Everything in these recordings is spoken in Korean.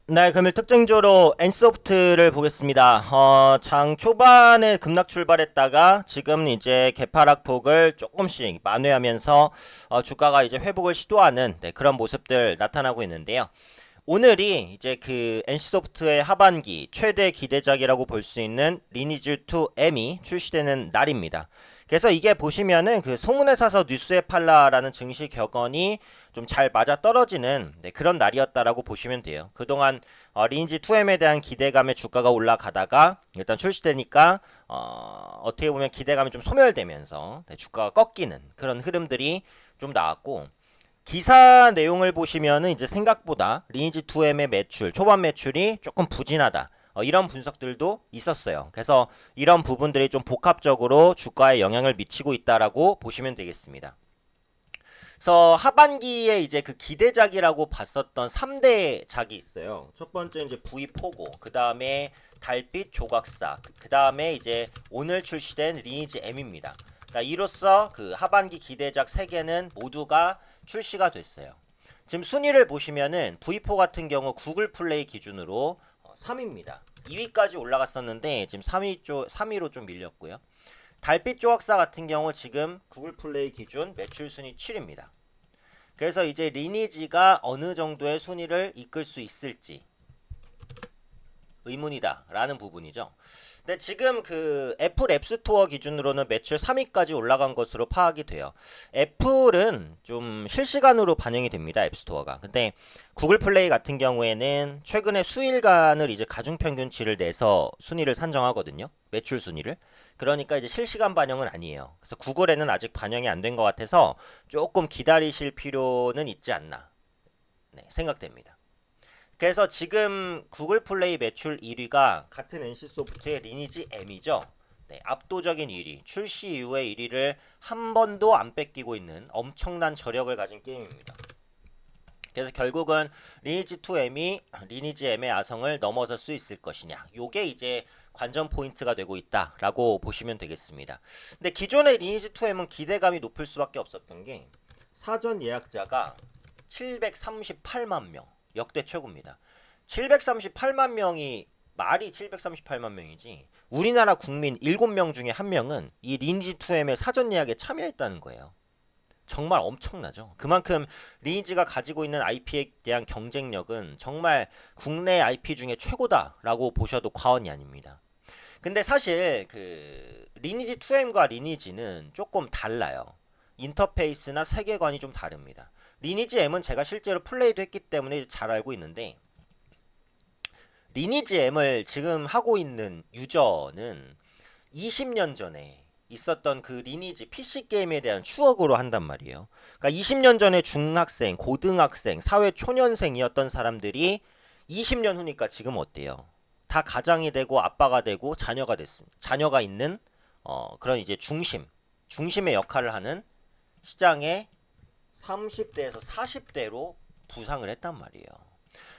네, 금일 특징적으로 엔소프트를 보겠습니다. 장 초반에 급락 출발했다가 지금 이제 개파락폭을 조금씩 만회하면서 주가가 이제 회복을 시도하는 그런 모습들 나타나고 있는데요. 오늘이 이제 그 NC소프트의 하반기 최대 기대작이라고 볼 수 있는 리니지2 M이 출시되는 날입니다. 그래서 이게 보시면은 그 소문에 사서 뉴스에 팔라라는 증시 격언이 좀 잘 맞아 떨어지는 그런 날이었다라고 보시면 돼요. 그동안 리니지2M에 대한 기대감에 주가가 올라가다가 일단 출시되니까 어떻게 보면 기대감이 좀 소멸되면서 주가가 꺾이는 그런 흐름들이 좀 나왔고, 기사 내용을 보시면은 이제 생각보다 리니지 2M의 매출, 초반 매출이 조금 부진하다. 이런 분석들도 있었어요. 그래서 이런 부분들이 좀 복합적으로 주가에 영향을 미치고 있다라고 보시면 되겠습니다. 그래서 하반기에 이제 그 기대작이라고 봤었던 3대 작이 있어요. 첫 번째 이제 V4고, 그 다음에 달빛 조각사, 그 다음에 이제 오늘 출시된 리니지 M입니다. 그러니까 이로써 그 하반기 기대작 3개는 모두가 출시가 됐어요. 지금 순위를 보시면은 V4 같은 경우 구글 플레이 기준으로 3위입니다. 2위까지 올라갔었는데 지금 3위로 좀 밀렸고요. 달빛 조각사 같은 경우 지금 구글 플레이 기준 매출 순위 7위입니다. 그래서 이제 리니지가 어느 정도의 순위를 이끌 수 있을지 의문이다 라는 부분이죠. 근데 지금 그 애플 앱스토어 기준으로는 매출 3위까지 올라간 것으로 파악이 돼요. 애플은 좀 실시간으로 반영이 됩니다, 앱스토어가. 근데 구글 플레이 같은 경우에는 최근에 수일간을 이제 가중평균치를 내서 순위를 산정하거든요, 매출 순위를. 그러니까 이제 실시간 반영은 아니에요. 그래서 구글에는 아직 반영이 안 된 것 같아서 조금 기다리실 필요는 있지 않나 생각됩니다. 그래서 지금 구글 플레이 매출 1위가 같은 NC소프트의 리니지 M이죠. 네, 압도적인 1위, 출시 이후의 1위를 한 번도 안 뺏기고 있는 엄청난 저력을 가진 게임입니다. 그래서 결국은 리니지2M이 리니지 M의 아성을 넘어설 수 있을 것이냐, 요게 이제 관전 포인트가 되고 있다라고 보시면 되겠습니다. 근데 기존의 리니지2M은 기대감이 높을 수밖에 없었던 게 사전 예약자가 738만 명, 역대 최고입니다. 738만 명이 말이 738만 명이지, 우리나라 국민 7명 중에 1명은 이 리니지2M의 사전 예약에 참여했다는 거예요. 정말 엄청나죠. 그만큼 리니지가 가지고 있는 IP에 대한 경쟁력은 정말 국내 IP 중에 최고다라고 보셔도 과언이 아닙니다. 근데 사실 그 리니지 2M과 리니지는 조금 달라요. 인터페이스나 세계관이 좀 다릅니다. 리니지 M은 제가 실제로 플레이도 했기 때문에 잘 알고 있는데, 리니지 M을 지금 하고 있는 유저는 20년 전에 있었던 그 리니지 PC 게임에 대한 추억으로 한단 말이에요. 그러니까 20년 전에 중학생, 고등학생, 사회 초년생이었던 사람들이 20년 후니까 지금 어때요? 다 가장이 되고 아빠가 되고 자녀가 있는 그런 이제 중심의 역할을 하는 시장의 30대에서 40대로 부상을 했단 말이에요.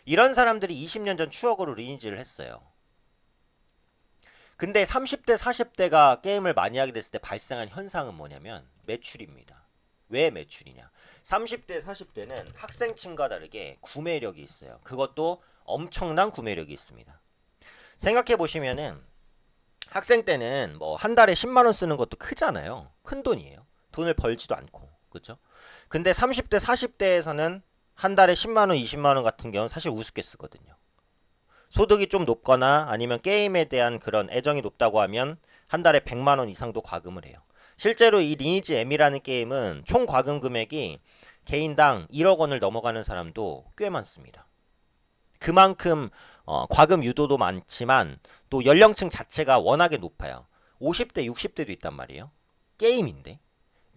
이런 사람들이 20년 전 추억으로 리니지를 했어요. 근데 30대, 40대가 게임을 많이 하게 됐을 때 발생한 현상은 뭐냐면 매출입니다. 왜 매출이냐? 30대, 40대는 학생층과 다르게 구매력이 있어요. 그것도 엄청난 구매력이 있습니다. 생각해 보시면은 학생 때는 뭐 한 달에 10만 원 쓰는 것도 크잖아요. 큰 돈이에요. 돈을 벌지도 않고. 그렇죠? 근데 30대, 40대에서는 한 달에 10만 원, 20만 원 같은 경우는 사실 우습게 쓰거든요. 소득이 좀 높거나 아니면 게임에 대한 그런 애정이 높다고 하면 한 달에 100만 원 이상도 과금을 해요. 실제로 이 리니지 M이라는 게임은 총 과금 금액이 개인당 1억 원을 넘어가는 사람도 꽤 많습니다. 그만큼 과금 유도도 많지만 또 연령층 자체가 워낙에 높아요. 50대, 60대도 있단 말이에요. 게임인데.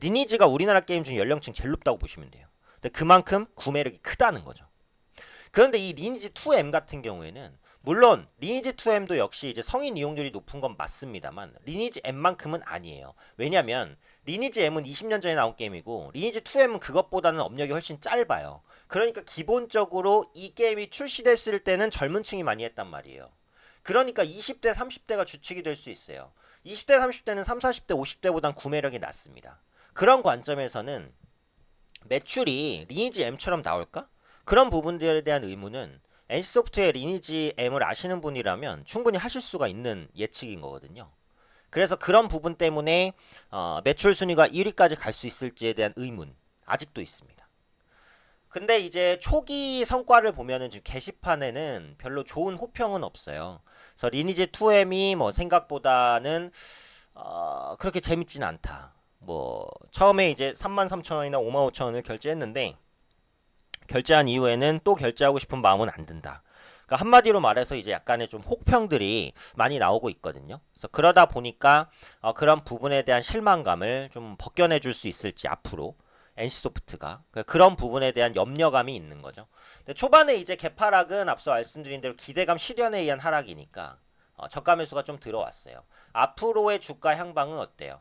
리니지가 우리나라 게임 중 연령층 제일 높다고 보시면 돼요. 근데 그만큼 구매력이 크다는 거죠. 그런데 이 리니지 2M 같은 경우에는 물론 리니지 2M도 역시 이제 성인 이용률이 높은 건 맞습니다만 리니지 M만큼은 아니에요. 왜냐면 리니지 M은 20년 전에 나온 게임이고 리니지 2M은 그것보다는 업력이 훨씬 짧아요. 그러니까 기본적으로 이 게임이 출시됐을 때는 젊은 층이 많이 했단 말이에요. 그러니까 20대, 30대가 주축이 될 수 있어요. 20대, 30대는 3, 40대, 50대보단 구매력이 낮습니다. 그런 관점에서는 매출이 리니지 M처럼 나올까? 그런 부분들에 대한 의문은 NC소프트의 리니지 M을 아시는 분이라면 충분히 하실 수가 있는 예측인 거거든요. 그래서 그런 부분 때문에 매출 순위가 1위까지 갈 수 있을지에 대한 의문 아직도 있습니다. 근데 이제 초기 성과를 보면은 지금 게시판에는 별로 좋은 호평은 없어요. 그래서 리니지 2M이 뭐 생각보다는 그렇게 재밌진 않다. 뭐 처음에 이제 33,000원이나 55,000원을 결제했는데 결제한 이후에는 또 결제하고 싶은 마음은 안 든다. 그러니까 한마디로 말해서 이제 약간의 좀 혹평들이 많이 나오고 있거든요. 그래서 그러다 보니까 그런 부분에 대한 실망감을 좀 벗겨내 줄 수 있을지 앞으로 NC소프트가 그런 부분에 대한 염려감이 있는 거죠. 근데 초반에 이제 개파락은 앞서 말씀드린 대로 기대감 실현에 의한 하락이니까 저가 매수가 좀 들어왔어요. 앞으로의 주가 향방은 어때요?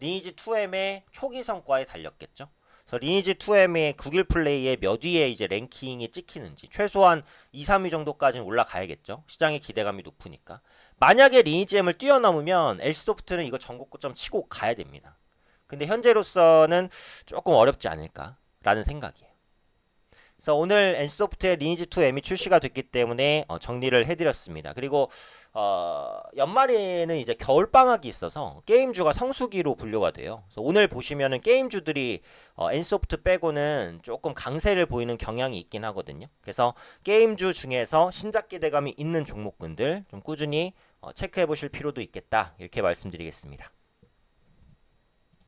리니지 2M의 초기 성과에 달렸겠죠. 그래서 리니지 2M의 9일 플레이에 몇 위에 이제 랭킹이 찍히는지 최소한 2, 3위 정도까지는 올라가야겠죠. 시장의 기대감이 높으니까. 만약에 리니지 M을 뛰어넘으면 LC소프트는 이거 전고점 치고 가야 됩니다. 근데 현재로서는 조금 어렵지 않을까라는 생각이에요. 그래서 오늘 NC소프트의 리니지 2M이 출시가 됐기 때문에 정리를 해드렸습니다. 그리고 연말에는 이제 겨울 방학이 있어서 게임주가 성수기로 분류가 돼요. 그래서 오늘 보시면은 게임주들이 NC소프트 빼고는 조금 강세를 보이는 경향이 있긴 하거든요. 그래서 게임주 중에서 신작 기대감이 있는 종목군들 좀 꾸준히 체크해 보실 필요도 있겠다 이렇게 말씀드리겠습니다.